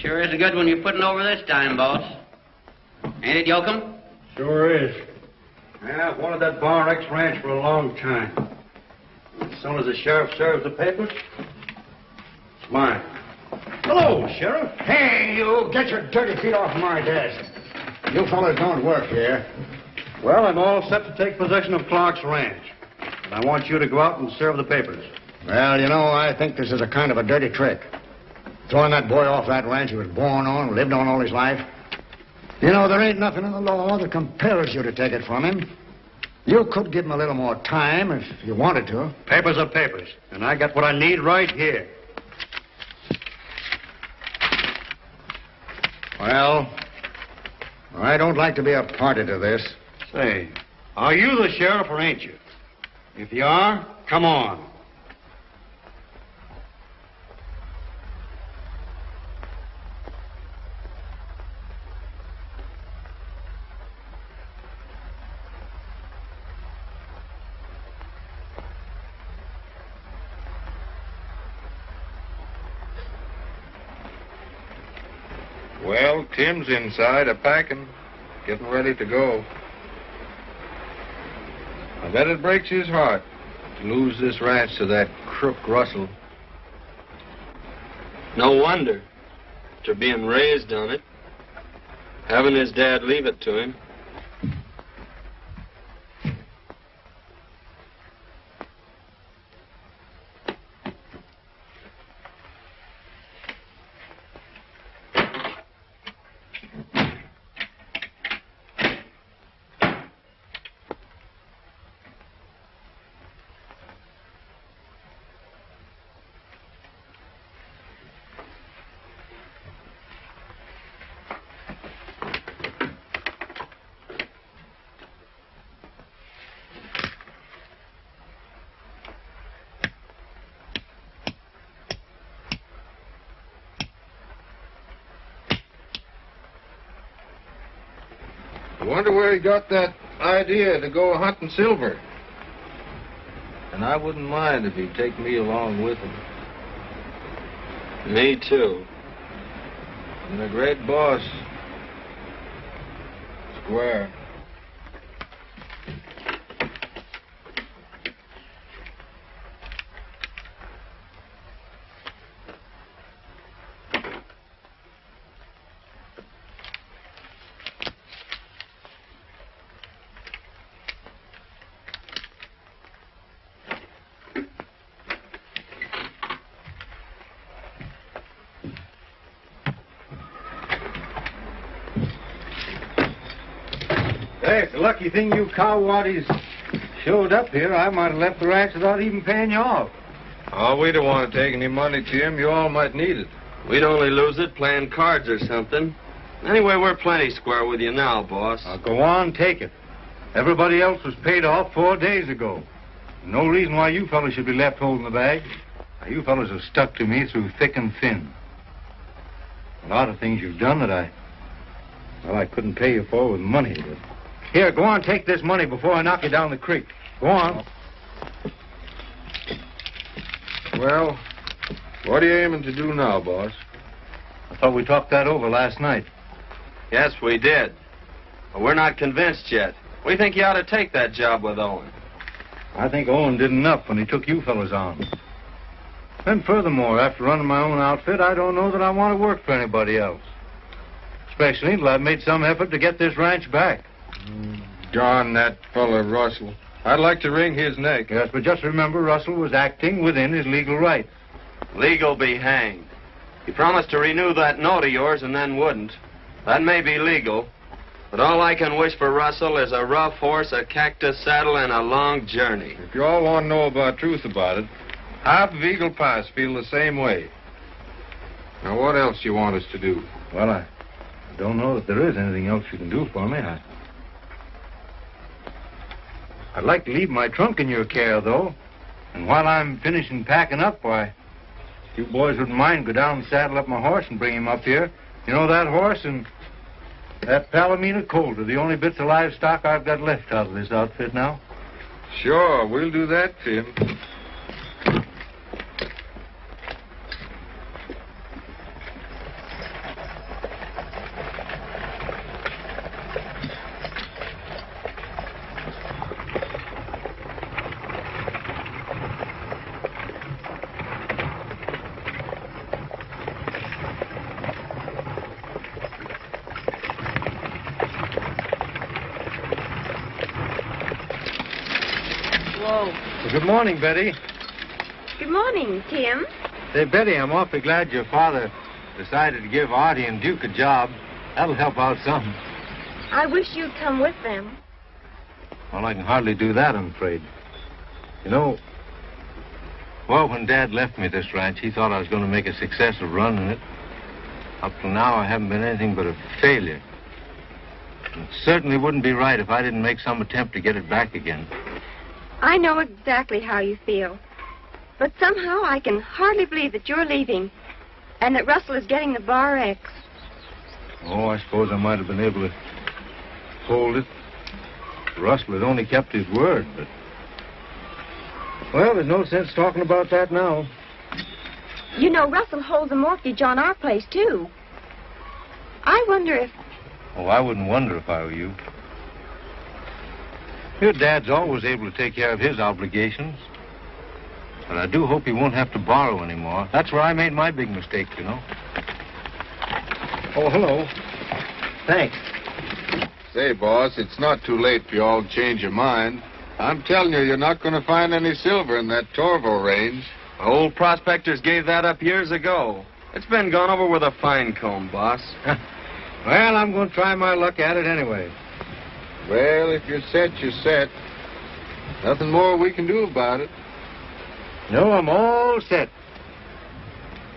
Sure is a good one you're putting over this time, boss. Ain't it, Yoakum? Sure is. Yeah, I've wanted that Bar X ranch for a long time. As soon as the sheriff serves the papers, it's mine. Hello, Sheriff. Hey, you, get your dirty feet off my desk. You fellas don't work here. Well, I'm all set to take possession of Clark's ranch. And I want you to go out and serve the papers. Well, you know, I think this is a kind of a dirty trick. Throwing that boy off that ranch he was born on, lived on all his life. You know, there ain't nothing in the law that compels you to take it from him. You could give him a little more time if you wanted to. Papers are papers, and I got what I need right here. Well, I don't like to be a party to this. Say, are you the sheriff or ain't you? If you are, come on. Well, Tim's inside a-packing, getting ready to go. I bet it breaks his heart to lose this ranch to that crook Russell. No wonder. After being raised on it, having his dad leave it to him. I wonder where he got that idea to go hunting silver. And I wouldn't mind if he'd take me along with him. Me too. And a great boss. Square. Hey, it's a lucky thing you cow-waddies showed up here. I might have left the ranch without even paying you off. Oh, we don't want to take any money, Tim. You all might need it. We'd only lose it playing cards or something. Anyway, we're plenty square with you now, boss. Go on, take it. Everybody else was paid off 4 days ago. No reason why you fellas should be left holding the bag. Now, you fellas have stuck to me through thick and thin. A lot of things you've done that I couldn't pay you for with money. But here, go on, take this money before I knock you down the creek. Go on. Well, what are you aiming to do now, boss? I thought we talked that over last night. Yes, we did. But we're not convinced yet. We think you ought to take that job with Owen. I think Owen did enough when he took you fellas on. And furthermore, after running my own outfit, I don't know that I want to work for anybody else. Especially until I've made some effort to get this ranch back. Darn that fella Russell. I'd like to wring his neck. Yes, but just remember, Russell was acting within his legal rights. Legal be hanged. He promised to renew that note of yours and then wouldn't. That may be legal, but all I can wish for Russell is a rough horse, a cactus saddle, and a long journey. If you all want to know about truth about it, half of Eagle Pass feel the same way. Now, what else you want us to do? Well, I don't know that there is anything else you can do for me. I'd like to leave my trunk in your care, though. And while I'm finishing packing up, why, if you boys wouldn't mind, go down and saddle up my horse and bring him up here. You know, that horse and that Palomino colt are the only bits of livestock I've got left out of this outfit now. Sure, we'll do that, Tim. Well, good morning, Betty. Good morning, Tim. Say, Betty, I'm awfully glad your father decided to give Artie and Duke a job. That'll help out some. I wish you'd come with them. Well, I can hardly do that, I'm afraid. You know, well, when Dad left me this ranch, he thought I was going to make a success of running it. Up till now, I haven't been anything but a failure. And it certainly wouldn't be right if I didn't make some attempt to get it back again. I know exactly how you feel. But somehow I can hardly believe that you're leaving and that Russell is getting the Bar X. Oh, I suppose I might have been able to hold it. Russell had only kept his word, but... Well, there's no sense talking about that now. You know, Russell holds a mortgage on our place, too. I wonder if... Oh, I wouldn't wonder if I were you. Your Dad's always able to take care of his obligations. But I do hope he won't have to borrow anymore. That's where I made my big mistake, you know. Oh, hello. Thanks. Say, boss, it's not too late for you all to change your mind. I'm telling you, you're not going to find any silver in that Torvo range. Old prospectors gave that up years ago. It's been gone over with a fine comb, boss. Well, I'm going to try my luck at it anyway. Well, if you're set, you're set. Nothing more we can do about it. No, I'm all set.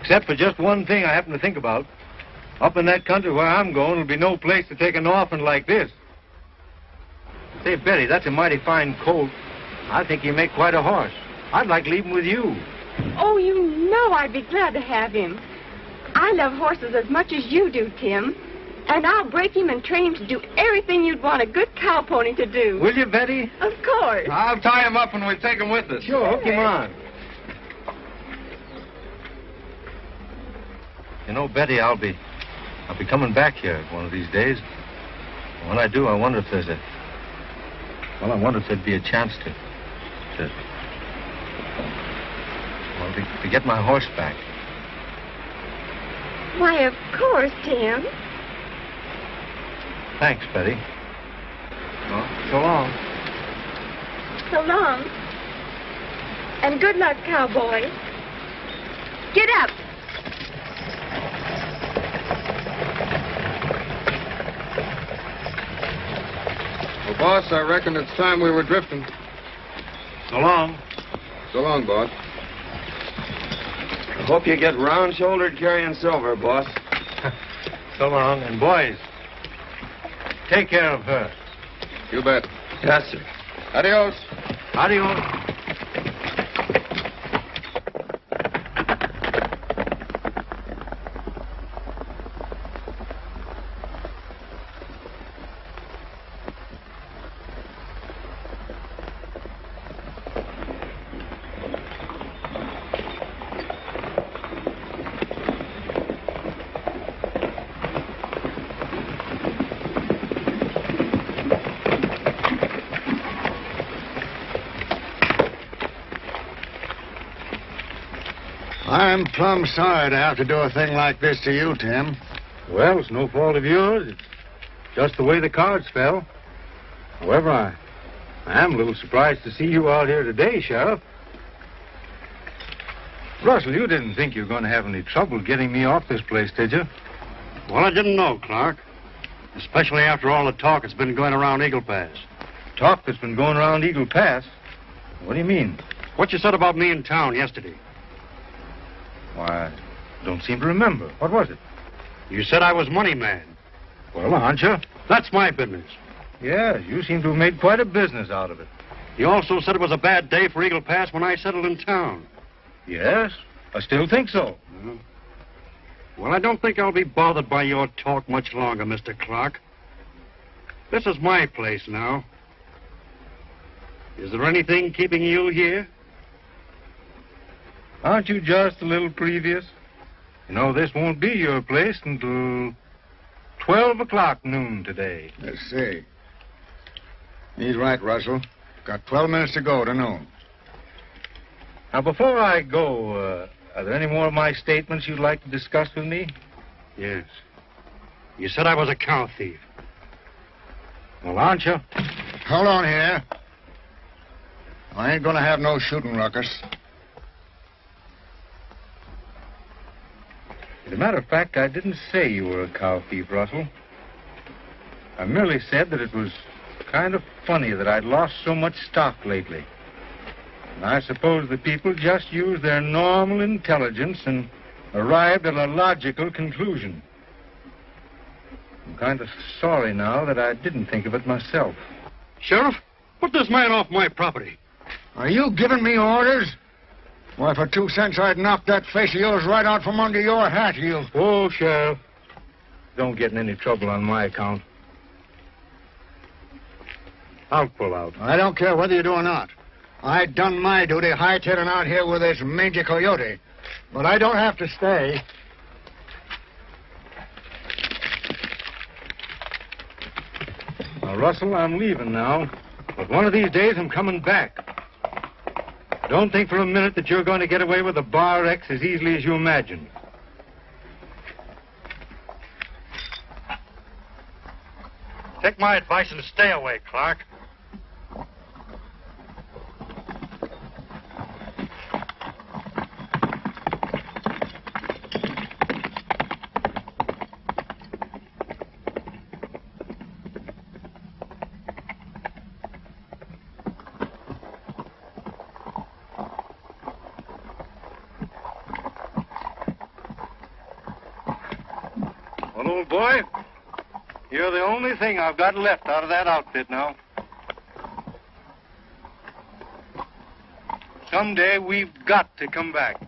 Except for just one thing I happen to think about. Up in that country where I'm going, there'll be no place to take an orphan like this. Say, Betty, that's a mighty fine colt. I think you make quite a horse. I'd like to leave him with you. Oh, you know I'd be glad to have him. I love horses as much as you do, Tim. And I'll break him and train him to do everything you'd want a good cow pony to do. Will you, Betty? Of course. I'll tie him up and we take him with us. Sure, hook him on. You know, Betty, I'll be coming back here one of these days. When I do, I wonder if there's I wonder if there'd be a chance to get my horse back. Why, of course, Tim. Thanks, Betty. Well, so long. So long. And good luck, cowboy. Get up. Well, boss, I reckon it's time we were drifting. So long. So long, boss. I hope you get round-shouldered carrying silver, boss. So long. And boys, take care of her. You bet. Yes, sir. Adios. Adios. I'm plumb sorry to have to do a thing like this to you, Tim. Well, it's no fault of yours. It's just the way the cards fell. However, I am a little surprised to see you out here today, Sheriff. Russell, you didn't think you were going to have any trouble getting me off this place, did you? Well, I didn't know, Clark. Especially after all the talk that's been going around Eagle Pass. Talk that's been going around Eagle Pass? What do you mean? What you said about me in town yesterday. Why, I don't seem to remember. What was it? You said I was money man. Well, aren't you? That's my business. Yeah, you seem to have made quite a business out of it. You also said it was a bad day for Eagle Pass when I settled in town. Yes, I still think so. Well, I don't think I'll be bothered by your talk much longer, Mr. Clark. This is my place now. Is there anything keeping you here? Aren't you just a little previous? You know, this won't be your place until 12 o'clock noon today. Let's see. He's right, Russell. Got 12 minutes to go to noon. Now, before I go, are there any more of my statements you'd like to discuss with me? Yes. You said I was a cow thief. Well, aren't you? Hold on here. I ain't gonna have no shooting ruckus. As a matter of fact, I didn't say you were a cow thief, Russell. I merely said that it was kind of funny that I'd lost so much stock lately. And I suppose the people just used their normal intelligence and arrived at a logical conclusion. I'm kind of sorry now that I didn't think of it myself. Sheriff, put this man off my property. Are you giving me orders? Why, for 2 cents, I'd knock that face of yours right out from under your hat, you. Oh, Sheriff, don't get in any trouble on my account. I'll pull out. I don't care whether you do or not. I done my duty hightailing out here with this mangy coyote. But I don't have to stay. Now, Russell, I'm leaving now. But one of these days, I'm coming back. Don't think for a minute that you're going to get away with a Bar X as easily as you imagine. Take my advice and stay away, Clark. Well, old boy, you're the only thing I've got left out of that outfit now. Someday we've got to come back.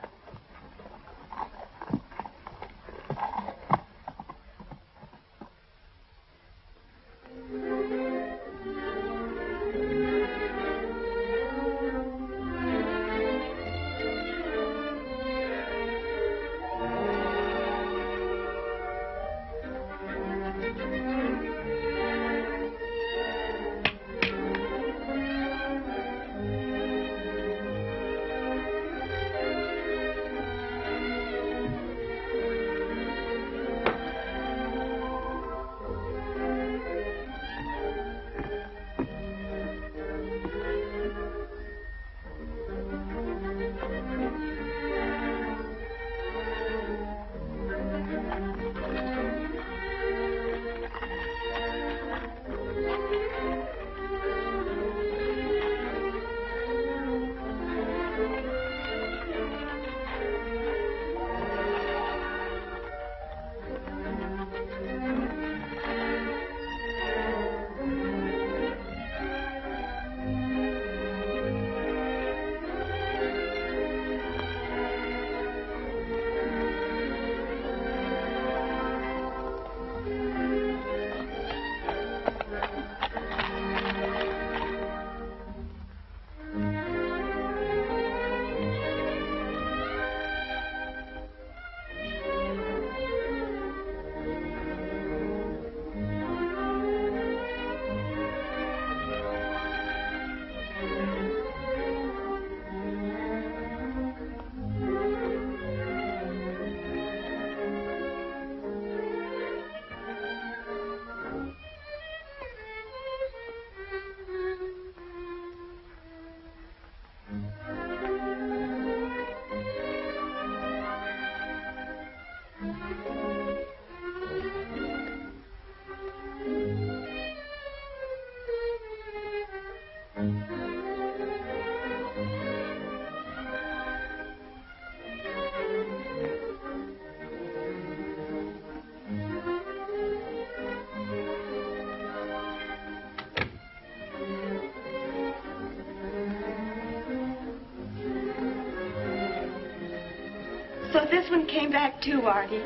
So this one came back too, Artie.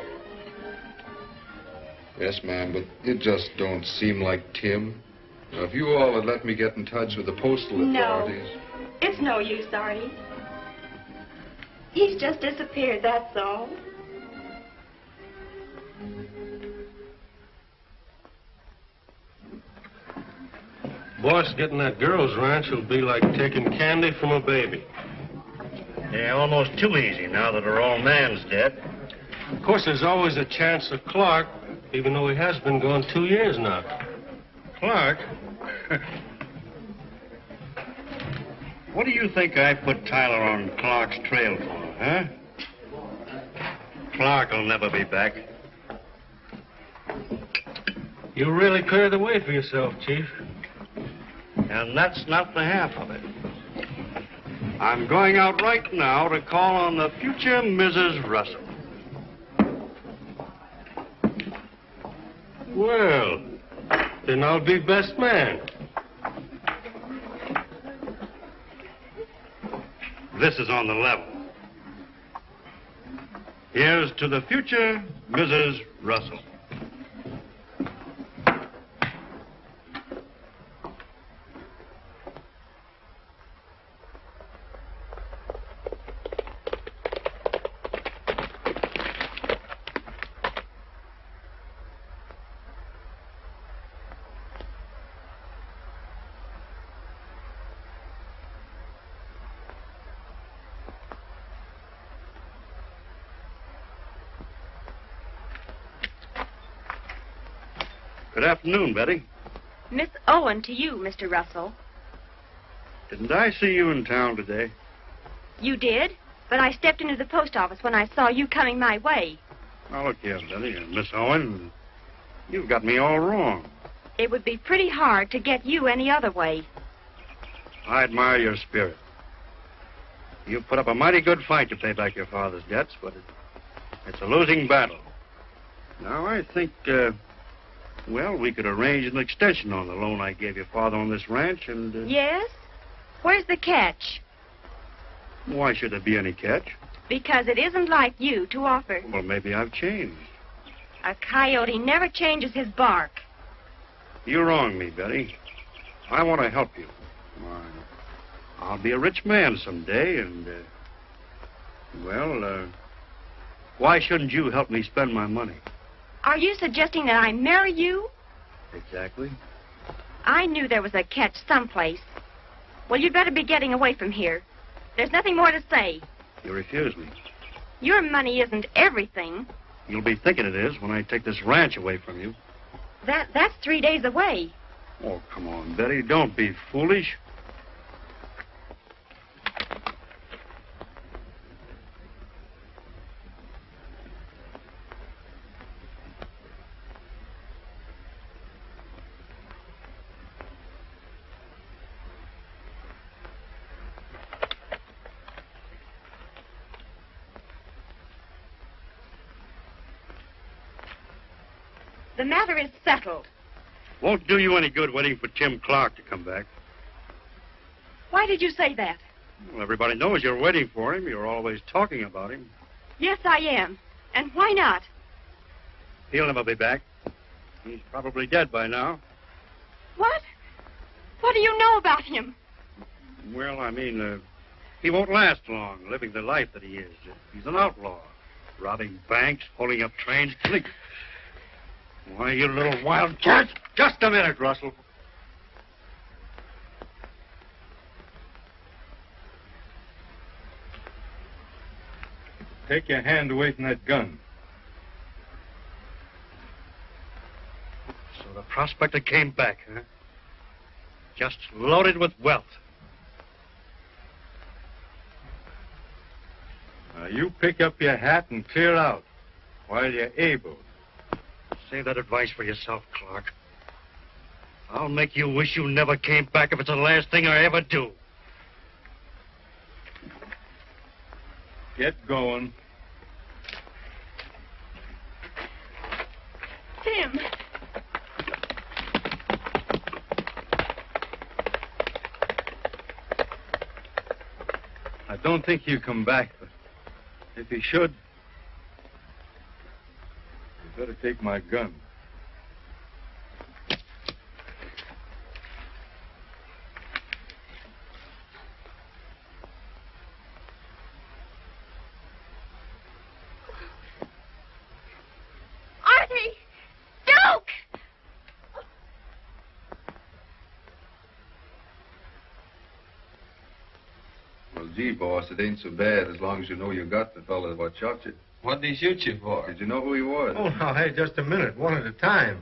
Yes, ma'am, but it just don't seem like Tim. Now, if you all had let me get in touch with the postal authorities... No, it's no use, Artie. He's just disappeared, that's all. Boss, getting that girl's ranch will be like taking candy from a baby. Yeah, almost too easy now that her old man's dead. Of course, there's always a chance of Clark, even though he has been gone 2 years now. Clark? What do you think I put Tyler on Clark's trail for, huh? Clark will never be back. You really cleared the way for yourself, Chief. And that's not the half of it. I'm going out right now to call on the future Mrs. Russell. Well, then I'll be best man. This is on the level. Here's to the future Mrs. Russell. Good afternoon, Betty. Miss Owen to you, Mr. Russell. Didn't I see you in town today? You did, but I stepped into the post office when I saw you coming my way. Now, look here, Betty, and Miss Owen, you've got me all wrong. It would be pretty hard to get you any other way. I admire your spirit. You've put up a mighty good fight to pay back your father's debts, but it's a losing battle. Now, I think, well, we could arrange an extension on the loan I gave your father on this ranch, and... Yes? Where's the catch? Why should there be any catch? Because it isn't like you to offer. Well, maybe I've changed. A coyote never changes his bark. You wrong me, Betty. I want to help you. Why, I'll be a rich man someday, and, why shouldn't you help me spend my money? Are you suggesting that I marry you? Exactly. I knew there was a catch someplace. Well, you'd better be getting away from here. There's nothing more to say. You refuse me. Your money isn't everything. You'll be thinking it is when I take this ranch away from you. That's 3 days away. Oh, come on, Betty. Don't be foolish. The matter is settled. Won't do you any good waiting for Tim Clark to come back. Why did you say that? Well, everybody knows you're waiting for him. You're always talking about him. Yes, I am. And why not? He'll never be back. He's probably dead by now. What? What do you know about him? Well, I mean, he won't last long living the life that he is. He's an outlaw, robbing banks, holding up trains, killing... Why, you little wildcat. Just a minute, Russell. Take your hand away from that gun. So the prospector came back, huh? Just loaded with wealth. Now, you pick up your hat and clear out while you're able. Save that advice for yourself, Clark. I'll make you wish you never came back if it's the last thing I ever do. Get going. Tim. I don't think he'll come back, but if he should, you better take my gun. Artie! Duke! Well, gee, boss, it ain't so bad as long as you know you got the fella what shot you. What'd he shoot you for? Did you know who he was? Oh, now, hey, just a minute. One at a time.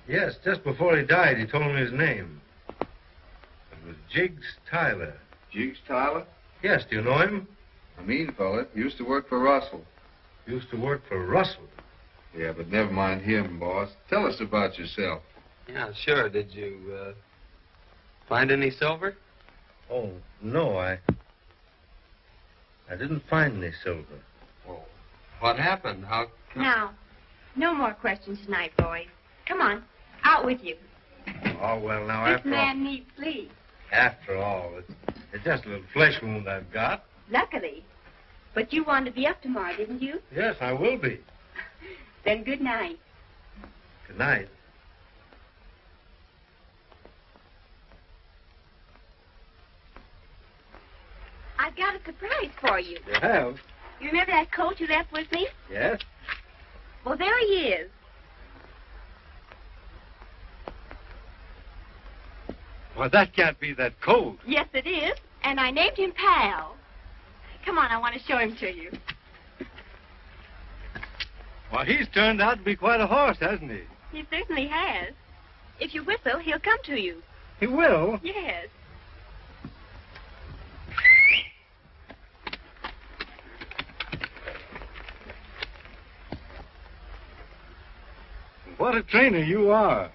Yes, just before he died, he told me his name. It was Jiggs Tyler. Jiggs Tyler? Yes, do you know him? A mean fella. Used to work for Russell. Used to work for Russell. Yeah, but never mind him, boss. Tell us about yourself. Yeah, sure. Did you, find any silver? Oh, no, I didn't find any silver. Oh, what happened? How come? Now, no more questions tonight, boys. Come on, out with you. Oh, well, now, This man needs sleep. after all, it's just a little flesh wound I've got. Luckily. But you wanted to be up tomorrow, didn't you? Yes, I will be. Then good night. Good night. I've got a surprise for you. You have? You remember that coat you left with me? Yes? Well, there he is. Well, that can't be that coat. Yes, it is. And I named him Pal. Come on, I want to show him to you. Well, he's turned out to be quite a horse, hasn't he? He certainly has. If you whistle, he'll come to you. He will? Yes. What a trainer you are.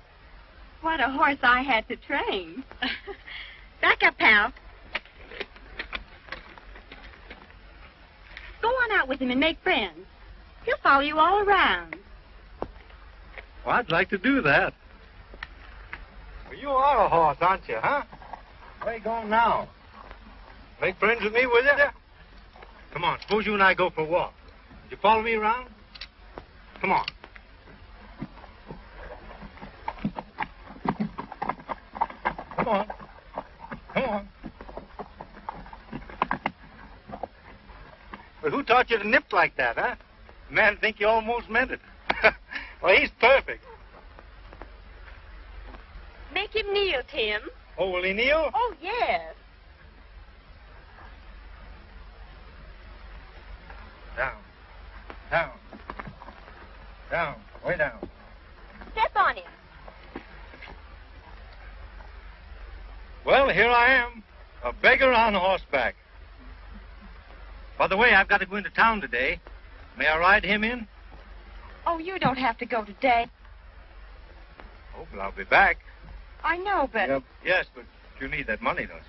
What a horse I had to train. Back up, Pal. Go on out with him and make friends. He'll follow you all around. Well, I'd like to do that. Well, you are a horse, aren't you, huh? Where you going now? Make friends with me, will you? Come on, suppose you and I go for a walk. Would you follow me around? Come on. Come on. Come on. But who taught you to nip like that, huh? The man think you almost meant it. Well, he's perfect. Make him kneel, Tim. Oh, will he kneel? Oh, yes. Down. Down. Down. Way down. Step on him. Well, here I am, a beggar on horseback. By the way, I've got to go into town today. May I ride him in? Oh, you don't have to go today. Oh, well, I'll be back. I know, but Yes, but you need that money, don't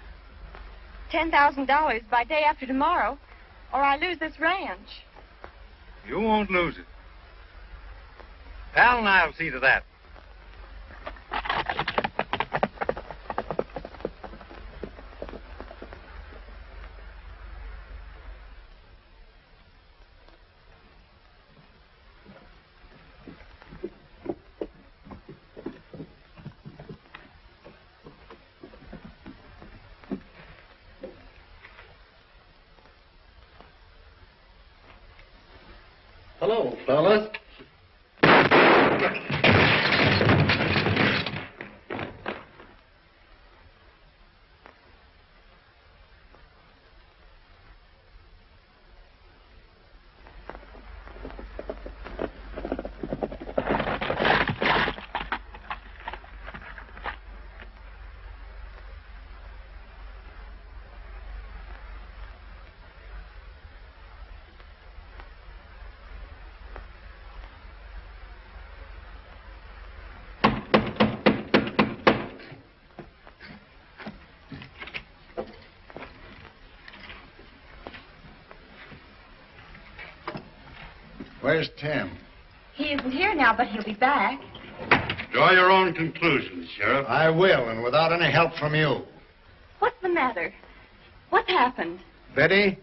you? $10,000 by day after tomorrow, or I lose this ranch. You won't lose it. Pal and I'll see to that. Hello, fellas. Where's Tim? He isn't here now, but he'll be back. Draw your own conclusions, Sheriff. I will, and without any help from you. What's the matter? What's happened? Betty,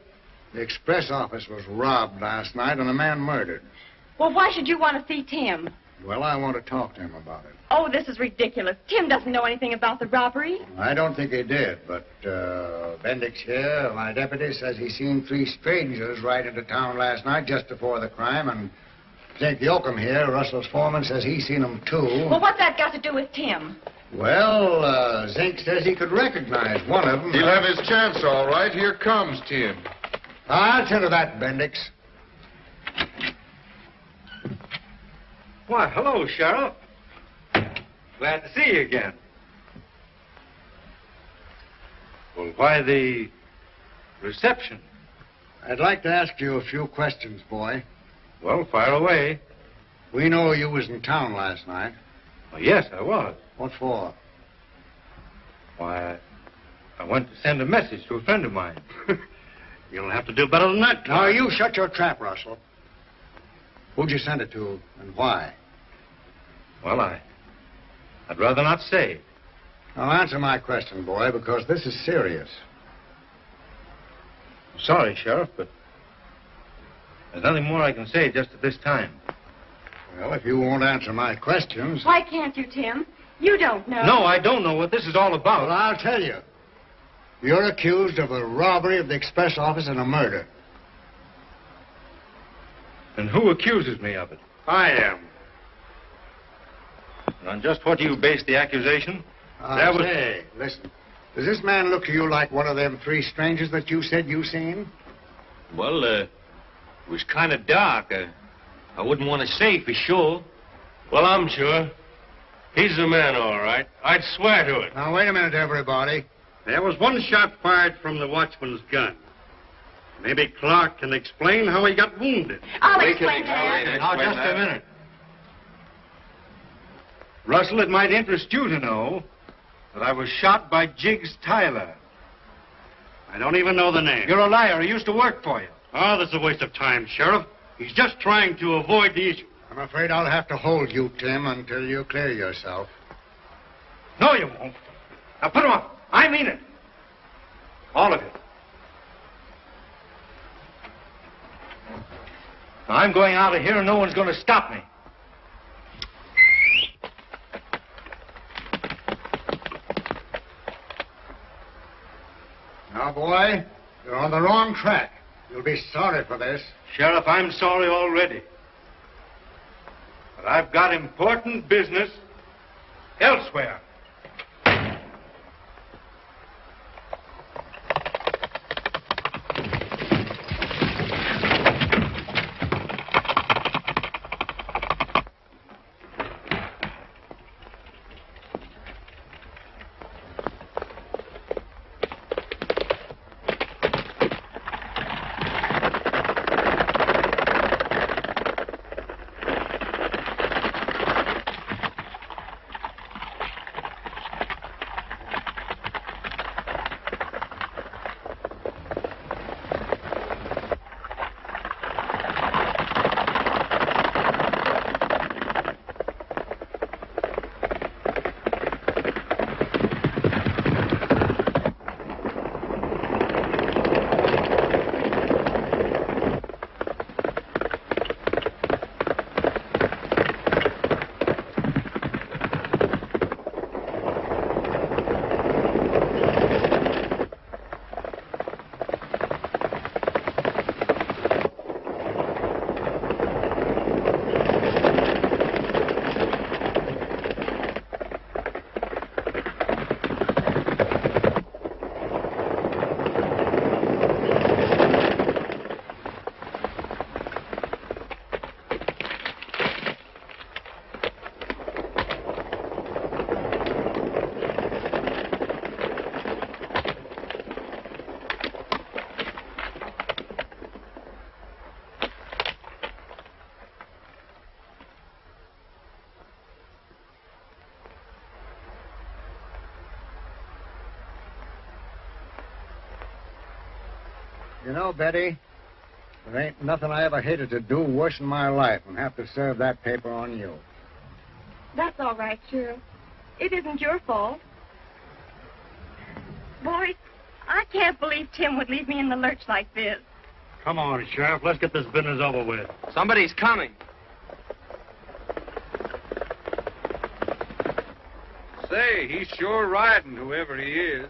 the express office was robbed last night and a man murdered. Well, why should you want to see Tim? Well, I want to talk to him about it. Oh, this is ridiculous. Tim doesn't know anything about the robbery. I don't think he did, but Bendix here, my deputy, says he seen 3 strangers ride into town last night just before the crime, and Zink Yoakum here, Russell's foreman, says he seen them too. Well, what's that got to do with Tim? Well, Zink says he could recognize one of them. He'll have his chance, all right. Here comes Tim. I'll tell you that, Bendix. Why, hello, Sheriff. Glad to see you again. Well, why the reception? I'd like to ask you a few questions, boy. Well, fire away. We know you was in town last night. Well, yes, I was. What for? Why, I went to send a message to a friend of mine. You'll have to do better than that. Now, you shut your trap, Russell. Who'd you send it to, and why? Well, I'd rather not say. Now, answer my question, boy, because this is serious. Sorry, Sheriff, but there's nothing more I can say just at this time. Well, if you won't answer my questions... Why can't you, Tim? You don't know. No, I don't know what this is all about. Well, I'll tell you. You're accused of a robbery of the express office and a murder. And who accuses me of it? I am. And on just what do you base the accusation? Say, listen. Does this man look to you like one of them three strangers that you said you seen? Well, it was kind of dark. I wouldn't want to say for sure. Well, I'm sure. He's the man, all right. I'd swear to it. Now, wait a minute, everybody. There was one shot fired from the watchman's gun. Maybe Clark can explain how he got wounded. I'll explain that. Now, just a minute. Russell, it might interest you to know that I was shot by Jiggs Tyler. I don't even know the name. You're a liar. He used to work for you. Oh, this is a waste of time, Sheriff. He's just trying to avoid the issue. I'm afraid I'll have to hold you, Tim, until you clear yourself. No, you won't. Now, put him up. I mean it. All of it. Now, I'm going out of here and no one's going to stop me. Now, boy, you're on the wrong track. You'll be sorry for this. Sheriff, I'm sorry already. But I've got important business elsewhere. You know, Betty, there ain't nothing I ever hated to do worse in my life than have to serve that paper on you. That's all right, Sheriff. It isn't your fault. Boys, I can't believe Tim would leave me in the lurch like this. Come on, Sheriff. Let's get this business over with. Somebody's coming. Say, he's sure riding, whoever he is.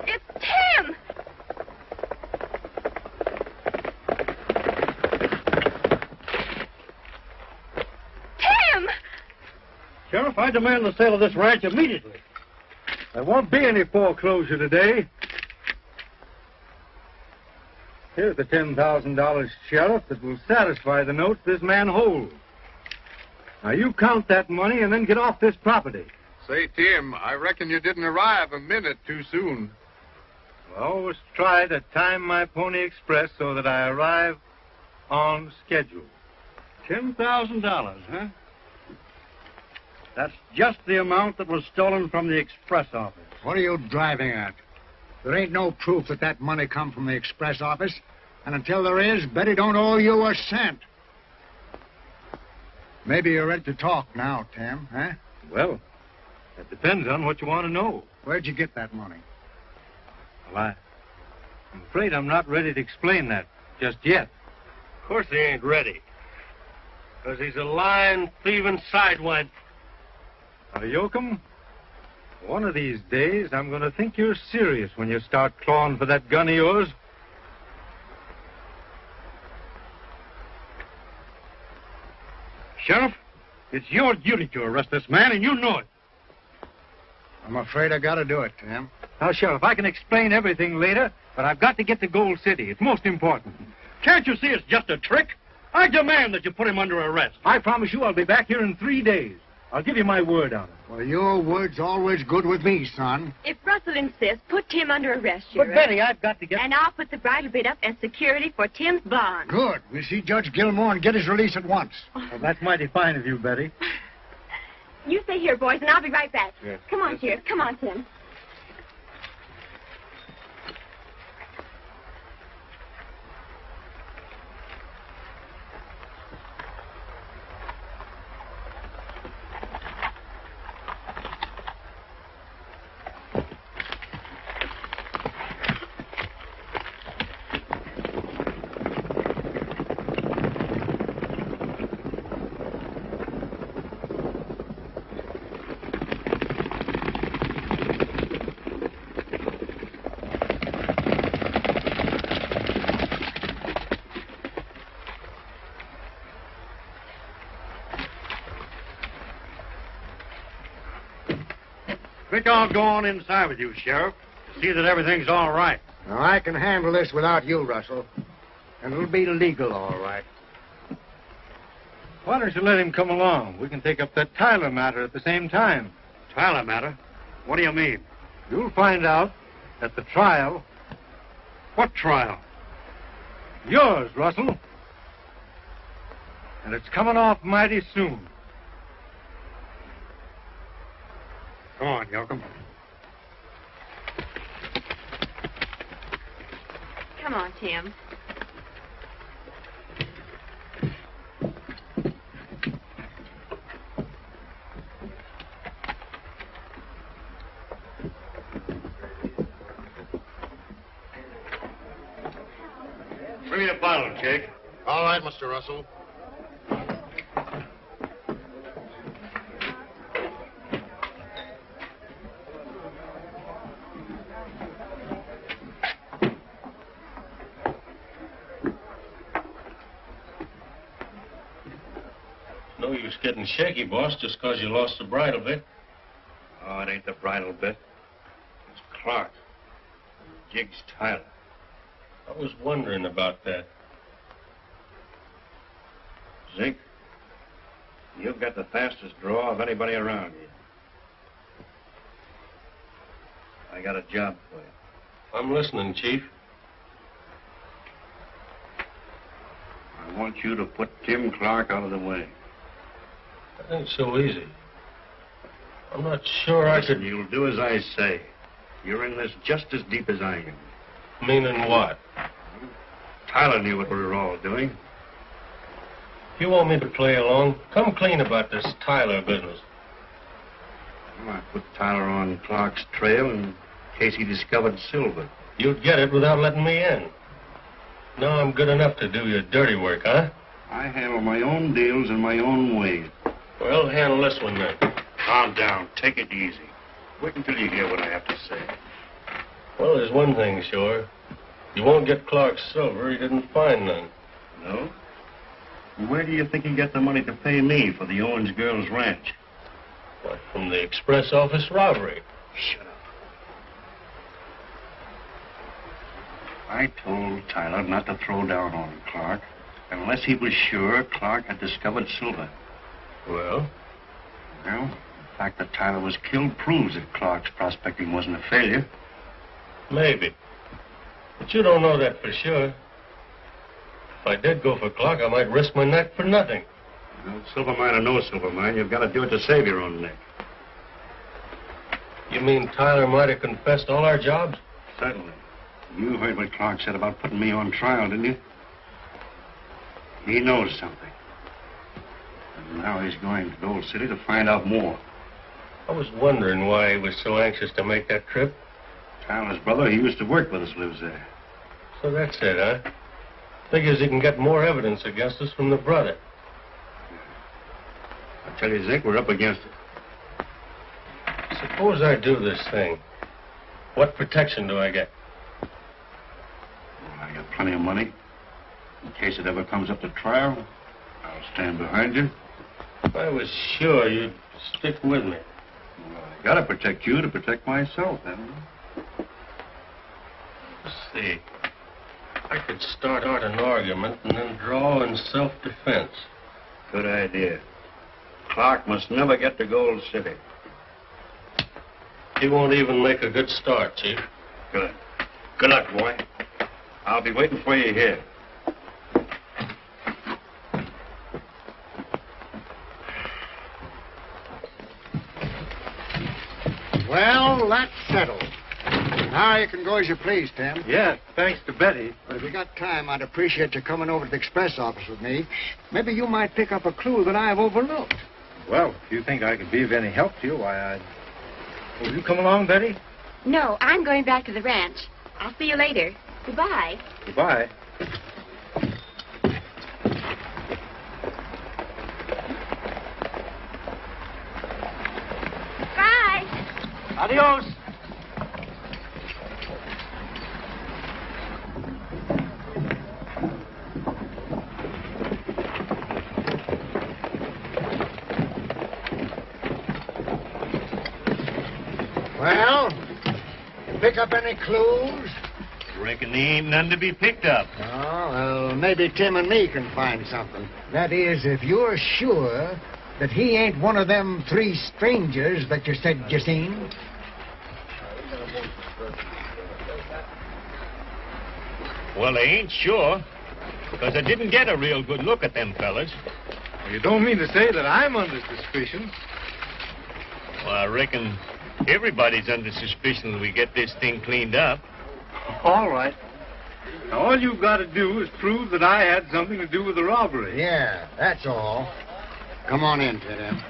It's Tim! Tim! Sheriff, I demand the sale of this ranch immediately. There won't be any foreclosure today. Here's the $10,000, Sheriff, that will satisfy the notes this man holds. Now, you count that money and then get off this property. Say, Tim, I reckon you didn't arrive a minute too soon. I always try to time my Pony Express so that I arrive on schedule. $10,000, huh? That's just the amount that was stolen from the express office. What are you driving at? There ain't no proof that that money come from the express office. And until there is, Betty don't owe you a cent. Maybe you're ready to talk now, Tim, huh? Well, that depends on what you want to know. Where'd you get that money? Well, I'm afraid I'm not ready to explain that just yet. Of course he ain't ready. Because he's a lying, thieving sidewind. Now, Yoakum, one of these days I'm going to think you're serious when you start clawing for that gun of yours. Sheriff, it's your duty to arrest this man, and you know it. I'm afraid I gotta do it, Tim. Now, Sheriff, I can explain everything later, but I've got to get to Gold City. It's most important. Can't you see it's just a trick? I demand that you put him under arrest. I promise you I'll be back here in 3 days. I'll give you my word on it. Well, your word's always good with me, son. If Russell insists, put Tim under arrest, But, Sheriff. Betty, I've got to get... And I'll put the bridal bid up as security for Tim's bond. Good. We'll see Judge Gilmore and get his release at once. Well, that's mighty fine of you, Betty. You stay here, boys, and I'll be right back. Yes. Come on, Sheriff. Come on, Tim. I think I'll go on inside with you, Sheriff. See that everything's all right. Now, I can handle this without you, Russell. And it'll be legal, all right. Why don't you let him come along? We can take up that Tyler matter at the same time. Tyler matter? What do you mean? You'll find out at the trial. What trial? Yours, Russell. And it's coming off mighty soon. Come on, Yoakum. Come on, Tim. Bring me a bottle, Jake. All right, Mr. Russell. No use getting shaky, boss, just 'cause you lost the bridle bit. Oh, it ain't the bridle bit. It's Clark. Jig's Tyler. I was wondering about that. Zink, you've got the fastest draw of anybody around here. I got a job for you. I'm listening, Chief. I want you to put Tim Clark out of the way. That ain't so easy. I'm not sure I Listen, could... you'll do as I say. You're in this just as deep as I am. Meaning what? Tyler knew what we were all doing. If you want me to play along, come clean about this Tyler business. Well, I put Tyler on Clark's trail in case he discovered silver. You'd get it without letting me in. Now I'm good enough to do your dirty work, huh? I handle my own deals in my own way. Well, handle this one then. Calm down. Take it easy. Wait until you hear what I have to say. Well, there's one thing sure. You won't get Clark's silver. He didn't find none. No? Where do you think he got the money to pay me for the Owens girls' ranch? What, from the express office robbery? Shut up. I told Tyler not to throw down on Clark unless he was sure Clark had discovered silver. Well? Well, if fact that Tyler was killed proves that Clark's prospecting wasn't a failure. Maybe. But you don't know that for sure. If I did go for Clark, I might risk my neck for nothing. Well, silver mine or no silver mine, you've got to do it to save your own neck. You mean Tyler might have confessed all our jobs? Certainly. You heard what Clark said about putting me on trial, didn't you? He knows something. And now he's going to the old city to find out more. I was wondering why he was so anxious to make that trip. Tyler's brother, he used to work with us, lives there. So that's it, huh? Figures he can get more evidence against us from the brother. I tell you, Zink, we're up against it. Suppose I do this thing. What protection do I get? Well, I got plenty of money. In case it ever comes up to trial, I'll stand behind you. I was sure you'd stick with me. Well, I gotta protect you to protect myself, haven't I? Let's see. I could start out an argument and then draw in self-defense. Good idea. Clark must never get to Gold City. He won't even make a good start, Chief. Good. Good luck, boy. I'll be waiting for you here. Well, that's settled. Now you can go as you please, Tim. Yeah, thanks to Betty. But if you got time, I'd appreciate you coming over to the express office with me. Maybe you might pick up a clue that I've overlooked. Well, if you think I could be of any help to you, why, Will you come along, Betty? No, I'm going back to the ranch. I'll see you later. Goodbye. Goodbye. Bye. Adios. Well, you pick up any clues? Reckon there ain't none to be picked up. Oh, well, maybe Tim and me can find something. That is, if you're sure that he ain't one of them three strangers that you said you seen. Well, I ain't sure, because I didn't get a real good look at them fellas. You don't mean to say that I'm under suspicion? Well, I reckon everybody's under suspicion when we get this thing cleaned up. All right. Now, all you've got to do is prove that I had something to do with the robbery. Yeah, that's all. Come on in, Tim.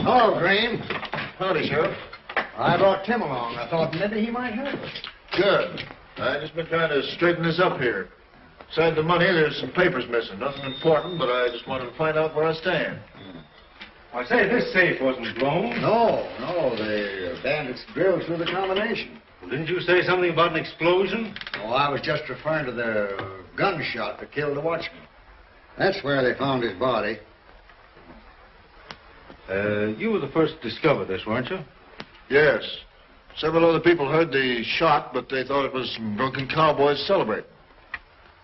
Hello, Green. Howdy, Sheriff. I brought Tim along. I thought maybe he might help us. Good. I just been trying to straighten this up here. Besides the money, there's some papers missing. Nothing important, but I just wanted to find out where I stand. I say, this safe wasn't blown. No, the bandits drilled through the combination. Well, didn't you say something about an explosion? Oh, I was just referring to the gunshot that killed the watchman. That's where they found his body. You were the first to discover this, weren't you? Yes. Several other people heard the shot, but they thought it was some drunken cowboys celebrating.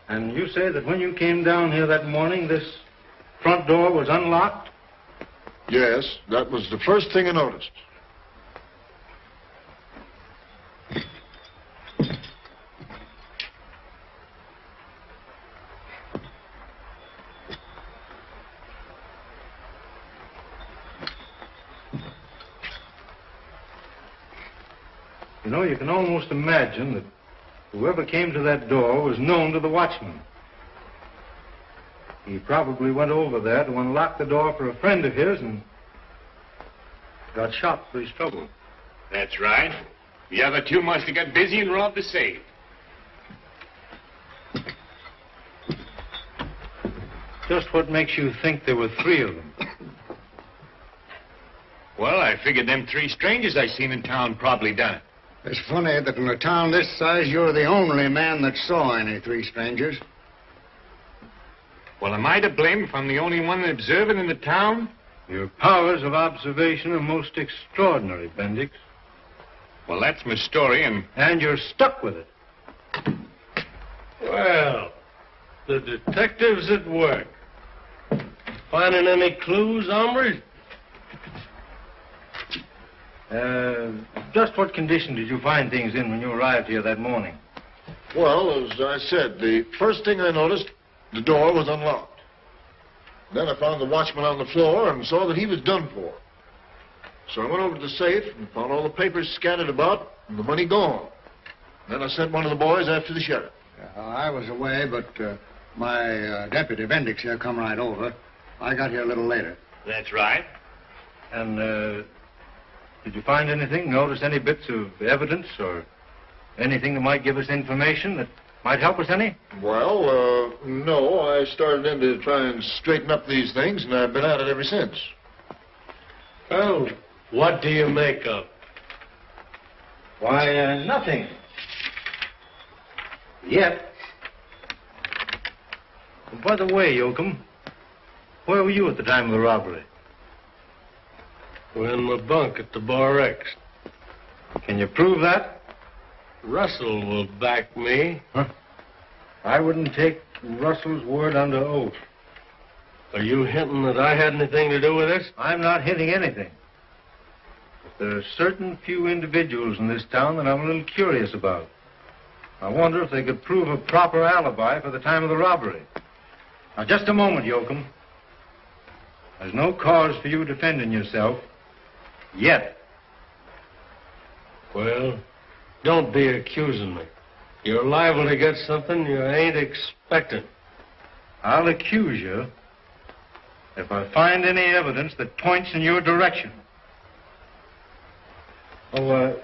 And you say that when you came down here that morning, this front door was unlocked? Yes, that was the first thing I noticed. You know, you can almost imagine that whoever came to that door was known to the watchman. He probably went over there to unlock the door for a friend of his and got shot for his trouble. That's right. The other two must have got busy and robbed the safe. Just what makes you think there were three of them? Well, I figured them three strangers I seen in town probably done it. It's funny that in a town this size, you're the only man that saw any three strangers. Well, am I to blame if I'm the only one observing in the town? Your powers of observation are most extraordinary, Bendix. Well, that's my story, And you're stuck with it. Well, the detective's at work. Finding any clues, hombre? Just what condition did you find things in when you arrived here that morning? Well, as I said, the first thing I noticed, the door was unlocked. Then I found the watchman on the floor and saw that he was done for. So I went over to the safe and found all the papers scattered about and the money gone. Then I sent one of the boys after the sheriff. I was away, but my deputy, Bendix, here, come right over. I got here a little later. That's right. And, did you find anything, notice any bits of evidence or anything that might give us information that might help us any? Well, no. I started in to try and straighten up these things, and I've been at it ever since. Well, what do you make of? Why, nothing. Yet. And by the way, Yoakum, where were you at the time of the robbery? We're in my bunk at the Bar X. Can you prove that? Russell will back me. Huh? I wouldn't take Russell's word under oath. Are you hinting that I had anything to do with this? I'm not hinting anything. But there are certain few individuals in this town that I'm a little curious about. I wonder if they could prove a proper alibi for the time of the robbery. Now, just a moment, Yoakum. There's no cause for you defending yourself. Yet. Well, don't be accusing me. You're liable to get something you ain't expecting. I'll accuse you if I find any evidence that points in your direction. Oh,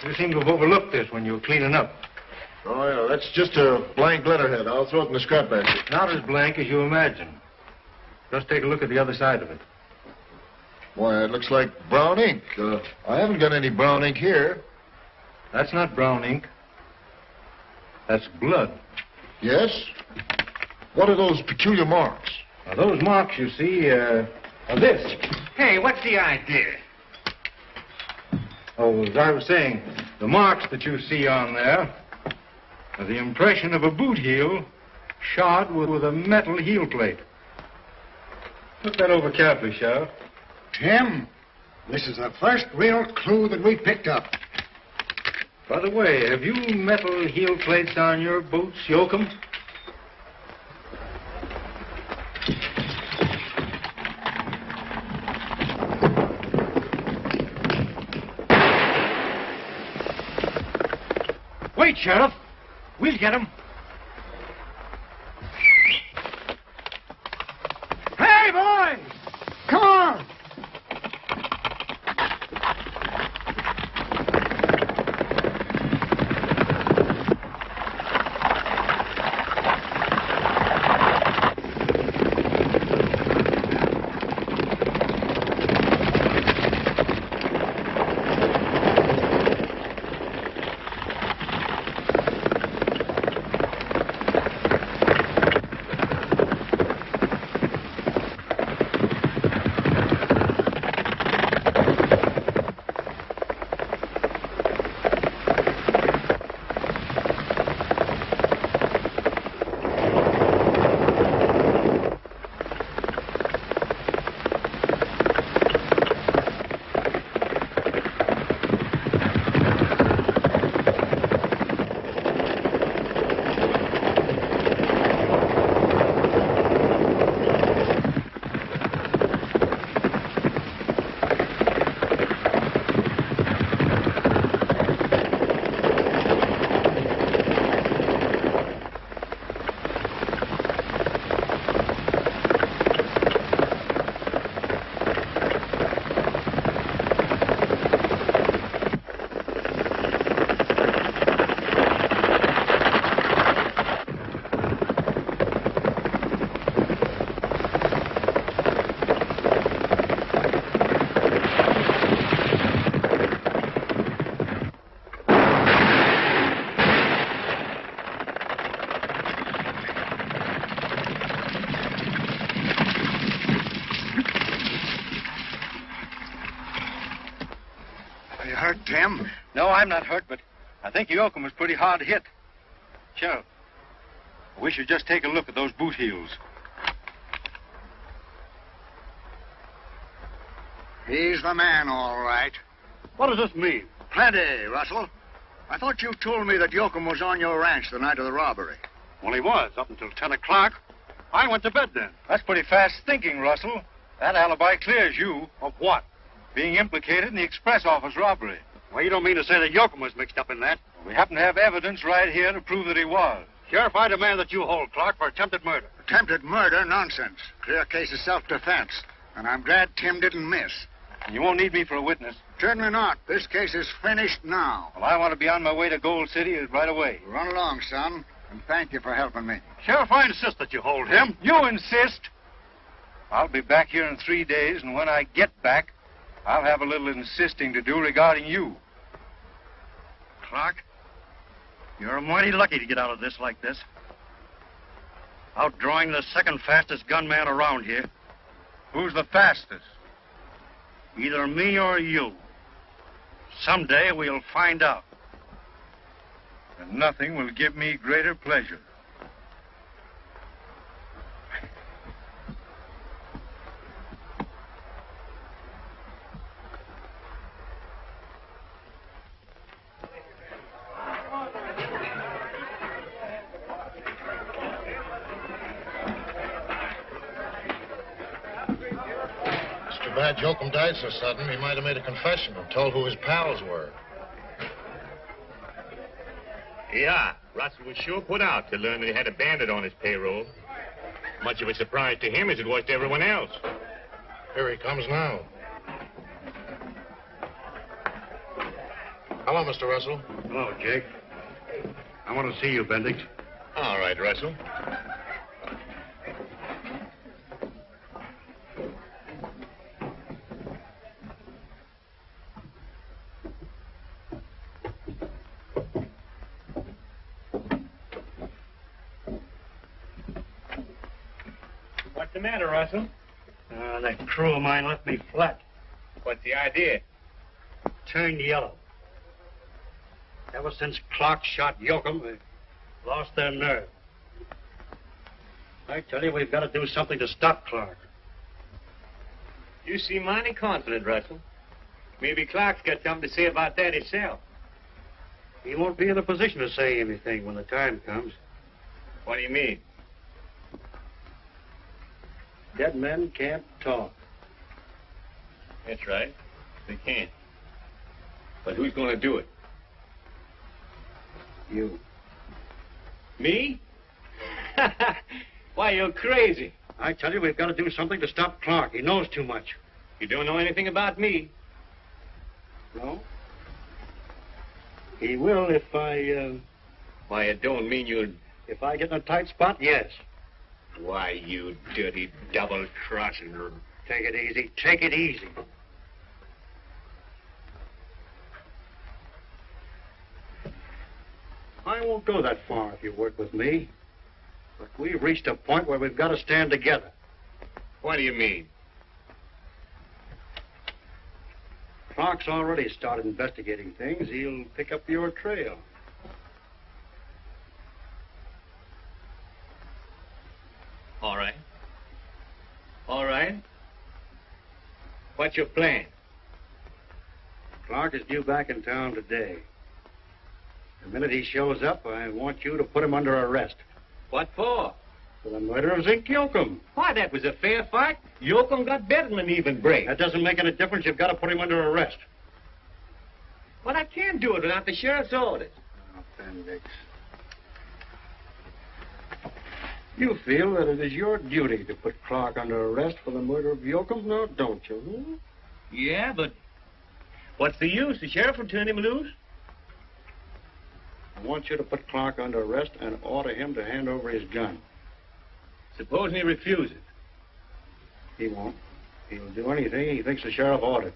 you seem to have overlooked this when you were cleaning up. Oh, yeah, that's just a blank letterhead. I'll throw it in the scrap basket. Not as blank as you imagine. Just take a look at the other side of it. Why, it looks like brown ink. I haven't got any brown ink here. That's not brown ink. That's blood. Yes? What are those peculiar marks? Now, those marks you see are this. Hey, what's the idea? Oh, as I was saying, the marks that you see on there are the impression of a boot heel shod with a metal heel plate. Look that over carefully, Sheriff. Tim, this is the first real clue that we picked up. By the way, have you metal heel plates on your boots, Yoakum? Wait, Sheriff. We'll get him. Hey, boys! Come on! Are you hurt, Tim? No, I'm not hurt, but I think Yoakum was pretty hard hit. Sheriff, we should just take a look at those boot heels. He's the man, all right. What does this mean? Plenty, Russell. I thought you told me that Yoakum was on your ranch the night of the robbery. Well, he was, up until 10 o'clock. I went to bed then. That's pretty fast thinking, Russell. That alibi clears you. Of what? Being implicated in the express office robbery. Well, you don't mean to say that Yoakum was mixed up in that? We happen to have evidence right here to prove that he was. Sheriff, I demand that you hold Clark for attempted murder. Attempted murder? Nonsense. Clear case of self-defense. And I'm glad Tim didn't miss. You won't need me for a witness. Certainly not. This case is finished now. Well, I want to be on my way to Gold City right away. Run along, son, and thank you for helping me. Sheriff, I insist that you hold him. You insist? I'll be back here in 3 days, and when I get back, I'll have a little insisting to do regarding you. Clark, you're mighty lucky to get out of this like this. Outdrawing the second fastest gunman around here. Who's the fastest? Either me or you. Someday we'll find out. And nothing will give me greater pleasure. Bad Yoakum died so sudden, he might have made a confession and told who his pals were. Yeah, Russell was sure put out to learn that he had a bandit on his payroll. Much of a surprise to him as it was to everyone else. Here he comes now. Hello, Mr. Russell. Hello, Jake. I want to see you, Bendix. All right, Russell. What's the matter, Russell? That crew of mine left me flat. What's the idea? Turned yellow. Ever since Clark shot Yoakum, they lost their nerve. I tell you, we've got to do something to stop Clark. You seem mighty confident, Russell. Maybe Clark's got something to say about that himself. He won't be in a position to say anything when the time comes. What do you mean? Dead men can't talk. That's right. They can't. But who's going to do it? You. Me? Why, you're crazy. I tell you, we've got to do something to stop Clark. He knows too much. You don't know anything about me. No? He will if I, Why, it don't mean you'll... If I get in a tight spot, yes. Why, you dirty double-crosser. Take it easy. Take it easy. I won't go that far if you work with me. But we've reached a point where we've got to stand together. What do you mean? Clark's already started investigating things. He'll pick up your trail. All right. All right. What's your plan? Clark is due back in town today. The minute he shows up, I want you to put him under arrest. What for? For the murder of Zink Yoakum. Why, that was a fair fight. Yoakum got better than an even break. That doesn't make any difference. You've got to put him under arrest. Well, I can't do it without the sheriff's orders. Bendix. You feel that it is your duty to put Clark under arrest for the murder of Yoakum, now, don't you? Hmm? Yeah, but what's the use? The sheriff will turn him loose. I want you to put Clark under arrest and order him to hand over his gun. Supposing he refuses? He won't. He'll do anything he thinks the sheriff ordered.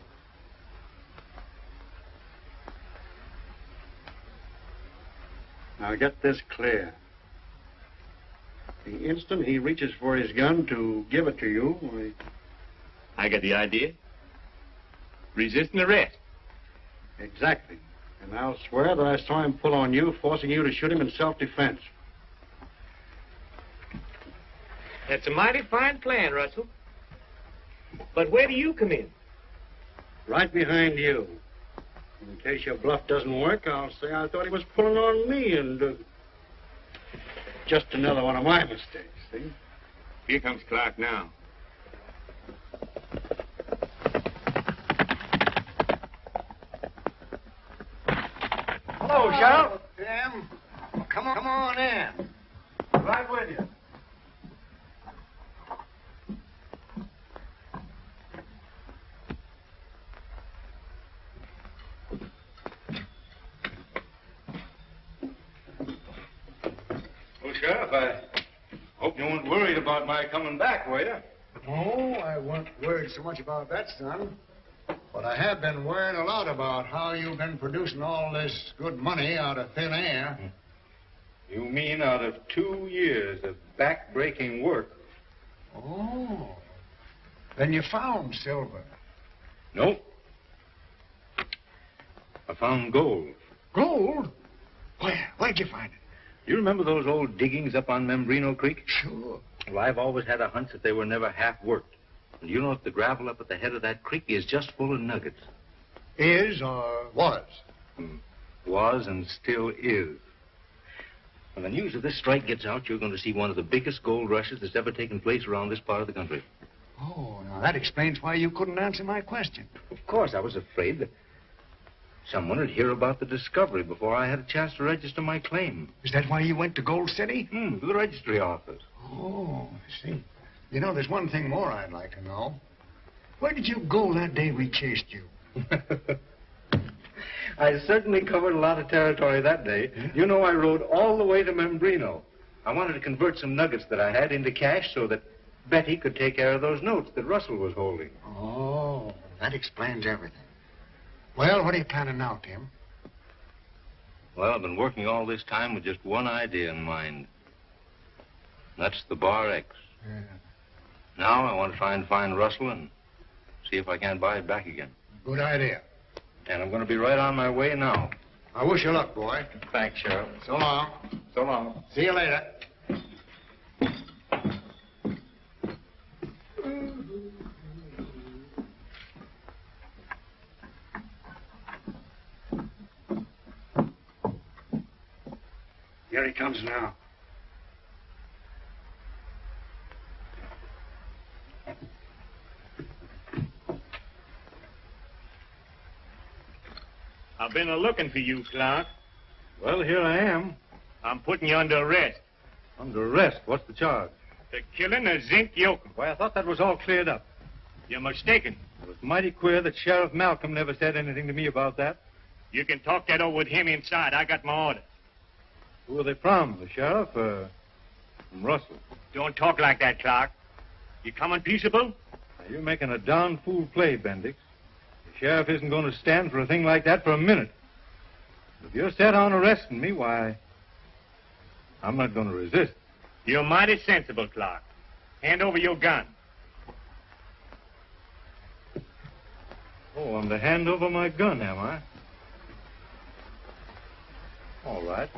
Now, get this clear. The instant he reaches for his gun to give it to you, I get the idea. Resisting arrest. Exactly. And I'll swear that I saw him pull on you, forcing you to shoot him in self-defense. That's a mighty fine plan, Russell. But where do you come in? Right behind you. In case your bluff doesn't work, I'll say I thought he was pulling on me and... just another one of my mistakes, see? Here comes Clark now. Hello, Sheriff. Tim. Come on in. Right with you. Well, Sheriff, I hope you weren't worried about my coming back, were you? Oh, I wasn't worried so much about that, son. But I have been worried a lot about how you've been producing all this good money out of thin air. You mean out of 2 years of back-breaking work? Oh. Then you found silver. Nope. I found gold. Gold? Where? Where'd you find it? You remember those old diggings up on Membrino Creek? Sure. Well, I've always had a hunch that they were never half worked. And you know that the gravel up at the head of that creek is just full of nuggets. Is or was? Was and still is. When the news of this strike gets out, you're going to see one of the biggest gold rushes that's ever taken place around this part of the country. Oh, now that explains why you couldn't answer my question. Of course, I was afraid that someone would hear about the discovery before I had a chance to register my claim. Is that why you went to Gold City? To the registry office. Oh, I see. You know, there's one thing more I'd like to know. Where did you go that day we chased you? I certainly covered a lot of territory that day. Yeah? You know, I rode all the way to Membrino. I wanted to convert some nuggets that I had into cash so that Betty could take care of those notes that Russell was holding. Oh, that explains everything. Well, what are you planning now, Tim? Well, I've been working all this time with just one idea in mind. That's the Bar X. Yeah. Now I want to try and find Russell and see if I can't buy it back again. Good idea. And I'm going to be right on my way now. I wish you luck, boy. Thanks, Sheriff. So long. So long. See you later. Here he comes now. I've been a-looking for you, Clark. Well, here I am. I'm putting you under arrest. Under arrest. What's the charge? The killing of Zink Yoakum. Why, I thought that was all cleared up. You're mistaken. It was mighty queer that Sheriff Malcolm never said anything to me about that. You can talk that over with him inside. I got my orders. Who are they from? The sheriff or from Russell? Don't talk like that, Clark. You coming peaceable? Now, you're making a darn fool play, Bendix. The sheriff isn't going to stand for a thing like that for a minute. If you're set on arresting me, why, I'm not going to resist. You're mighty sensible, Clark. Hand over your gun. Oh, I'm to hand over my gun, am I? All right.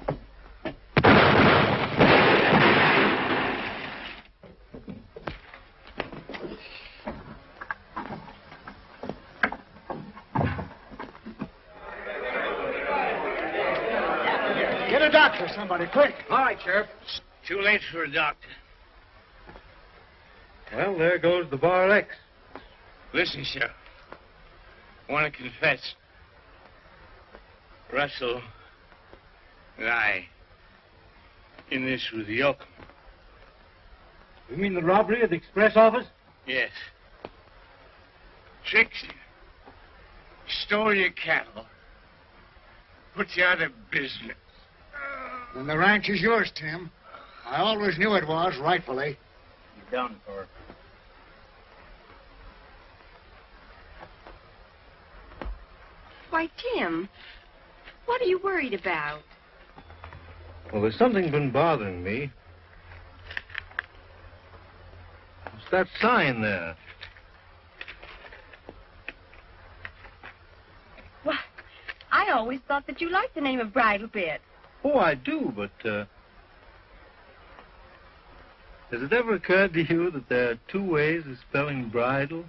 Get a doctor, somebody, quick. All right, Sheriff. It's too late for a doctor. Well, there goes the Bar X. Listen, Sheriff. I want to confess. Russell and I in this with Yoakum. You mean the robbery at the express office? Yes. Tricked you. Stole your cattle. Put you out of business. And the ranch is yours, Tim. I always knew it was, rightfully. You're done for. Why, Tim, what are you worried about? Well, there's something been bothering me. What's that sign there? Well, I always thought that you liked the name of Bridal Bit. Oh, I do, but, has it ever occurred to you that there are two ways of spelling bridal?